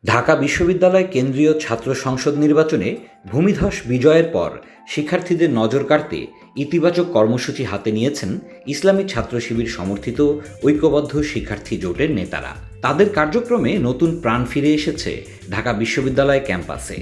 ঢাকা বিশ্ববিদ্যালয় কেন্দ্রীয় ছাত্র সংসদ নির্বাচনে ভূমিধস বিজয়ের পর শিক্ষার্থীদের নজর কাড়তে ইতিবাচক কর্মসূচি হাতে নিয়েছেন ইসলামী ছাত্র শিবির সমর্থিত ঐক্যবদ্ধ শিক্ষার্থী জোটের নেতারা। তাদের কার্যক্রমে নতুন প্রাণ ফিরে এসেছে ঢাকা বিশ্ববিদ্যালয় ক্যাম্পাসে।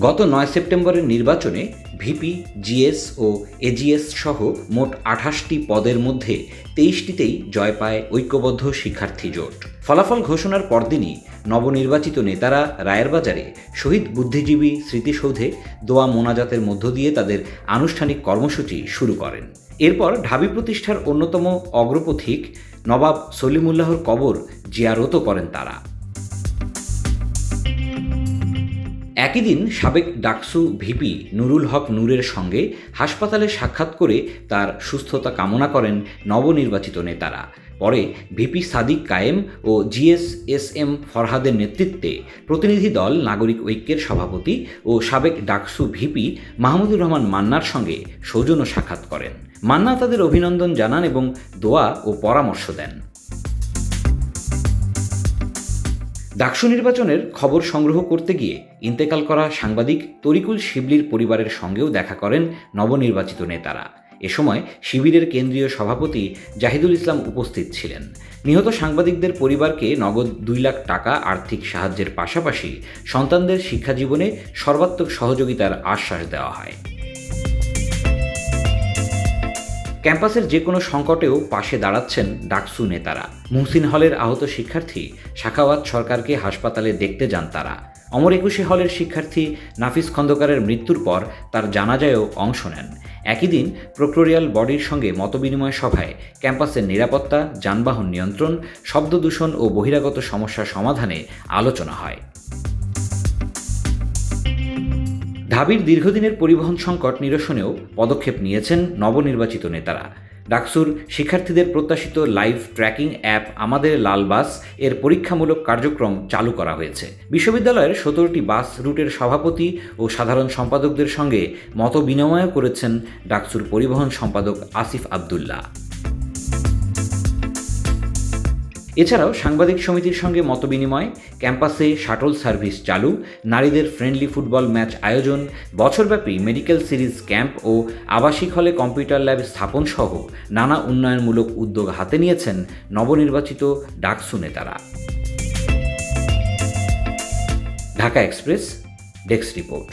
গত ৯ সেপ্টেম্বরের নির্বাচনে ভিপি, জিএস ও এজিএস সহ মোট ২৮টি পদের মধ্যে ২৩টিতেই জয় পায় ঐক্যবদ্ধ শিক্ষার্থী জোট। ফলাফল ঘোষণার পরদিনই নবনির্বাচিত নেতারা রায়ের বাজারে শহীদ বুদ্ধিজীবী স্মৃতিসৌধে দোয়া মোনাজাতের মধ্য দিয়ে তাদের আনুষ্ঠানিক কর্মসূচি শুরু করেন। এরপর ঢাবি প্রতিষ্ঠার অন্যতম অগ্রপথিক নবাব সলিমুল্লাহর কবর জিয়ারতও করেন তারা। একই দিন সাবেক ডাকসু ভিপি নুরুল হক নূরের সঙ্গে হাসপাতালে সাক্ষাৎ করে তার সুস্থতা কামনা করেন নবনির্বাচিত নেতারা। পরে ভিপি সাদিক কায়েম ও জিএস এস এম ফরহাদের নেতৃত্বে প্রতিনিধি দল নাগরিক ঐক্যের সভাপতি ও সাবেক ডাকসু ভিপি মাহমুদুর রহমান মান্নার সঙ্গে সৌজন্য সাক্ষাৎ করেন। মান্না তাদের অভিনন্দন জানান এবং দোয়া ও পরামর্শ দেন। ডাকসু নির্বাচনের খবর সংগ্রহ করতে গিয়ে ইন্তেকাল করা সাংবাদিক তরিকুল শিবলির পরিবারের সঙ্গেও দেখা করেন নবনির্বাচিত নেতারা। এ সময় শিবিরের কেন্দ্রীয় সভাপতি জাহিদুল ইসলাম উপস্থিত ছিলেন। নিহত সাংবাদিকদের পরিবারকে নগদ ২ লাখ টাকা আর্থিক সাহায্যের পাশাপাশি সন্তানদের শিক্ষাজীবনে সর্বাত্মক সহযোগিতার আশ্বাস দেওয়া হয়। ক্যাম্পাসের যে কোনো সংকটেও পাশে দাঁড়াচ্ছেন ডাকসু নেতারা। মুহসিন হলের আহত শিক্ষার্থী সাখাওয়াত সরকারকে হাসপাতালে দেখতে যান তারা। অমর একুশে হলের শিক্ষার্থী নাফিস খন্দকারের মৃত্যুর পর তার জানাজায়ও অংশ নেন। একই দিন প্রক্টোরিয়াল বডির সঙ্গে মতবিনিময় সভায় ক্যাম্পাসের নিরাপত্তা, যানবাহন নিয়ন্ত্রণ, শব্দ দূষণ ও বহিরাগত সমস্যা সমাধানে আলোচনা হয়। ঢাবির দীর্ঘদিনের পরিবহন সংকট নিরসনেও পদক্ষেপ নিয়েছেন নবনির্বাচিত নেতারা। ডাকসুর শিক্ষার্থীদের প্রত্যাশিত লাইভ ট্র্যাকিং অ্যাপ আমাদের লাল বাস এর পরীক্ষামূলক কার্যক্রম চালু করা হয়েছে। বিশ্ববিদ্যালয়ের ১৭টি বাস রুটের সভাপতি ও সাধারণ সম্পাদকদের সঙ্গে মতবিনিময় করেছেন ডাকসুর পরিবহন সম্পাদক আসিফ আবদুল্লাহ। এছাড়াও সাংবাদিক সমিতির সঙ্গে মতবিনিময়, ক্যাম্পাসে শাটল সার্ভিস চালু, নারীদের ফ্রেন্ডলি ফুটবল ম্যাচ আয়োজন, বছরব্যাপী মেডিকেল সিরিজ ক্যাম্প ও আবাসিক হলে কম্পিউটার ল্যাব স্থাপন সহ নানা উন্নয়নমূলক উদ্যোগ হাতে নিয়েছেন নবনির্বাচিত ডাকসু নেতারা। Dhaka express, desk report.